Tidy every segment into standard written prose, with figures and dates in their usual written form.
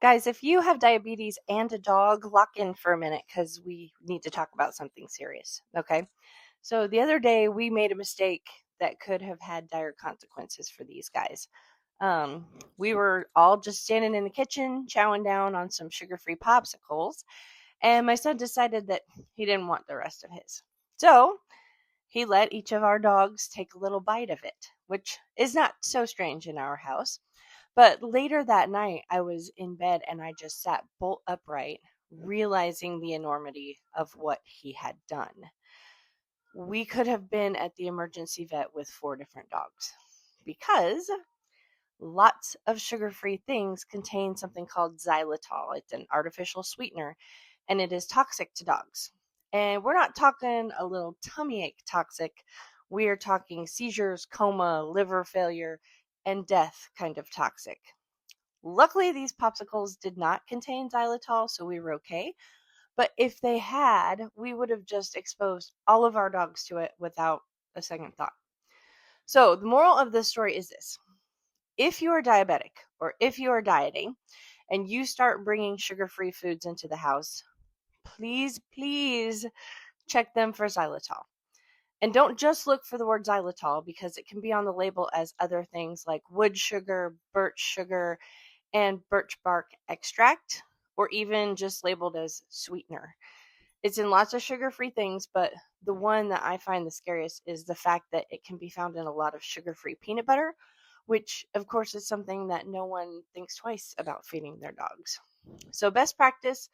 Guys, if you have diabetes and a dog, lock in for a minute because we need to talk about something serious. Okay. So the other day we made a mistake that could have had dire consequences for these guys. We were all just standing in the kitchen, chowing down on some sugar free popsicles, and my son decided that he didn't want the rest of his. So he let each of our dogs take a little bite of it, which is not so strange in our house. But later that night, I was in bed and I just sat bolt upright, realizing the enormity of what he had done. We could have been at the emergency vet with 4 different dogs because lots of sugar free things contain something called xylitol. It's an artificial sweetener and it is toxic to dogs. And we're not talking a little tummy ache toxic, we are talking seizures, coma, liver failure, and death kind of toxic. Luckily, these popsicles did not contain xylitol, so we were okay. But if they had, we would have just exposed all of our dogs to it without a second thought. So, the moral of this story is this: if you are diabetic or if you are dieting and you start bringing sugar free foods into the house, please check them for xylitol. And don't just look for the word xylitol because it can be on the label as other things like wood sugar, birch sugar, and birch bark extract, or even just labeled as sweetener. It's in lots of sugar free things, but the one that I find the scariest is the fact that it can be found in a lot of sugar free peanut butter, which, of course, is something that no one thinks twice about feeding their dogs. So, best practice,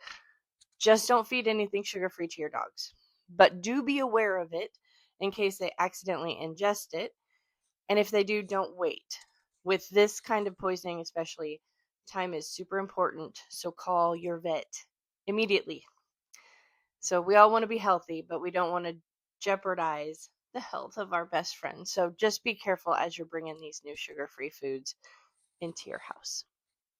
just don't feed anything sugar free to your dogs. But do be aware of it in case they accidentally ingest it. And if they do, don't wait. With this kind of poisoning, especially, time is super important. So call your vet immediately. So we all want to be healthy, but we don't want to jeopardize the health of our best friend. So just be careful as you're bringing these new sugar free foods into your house.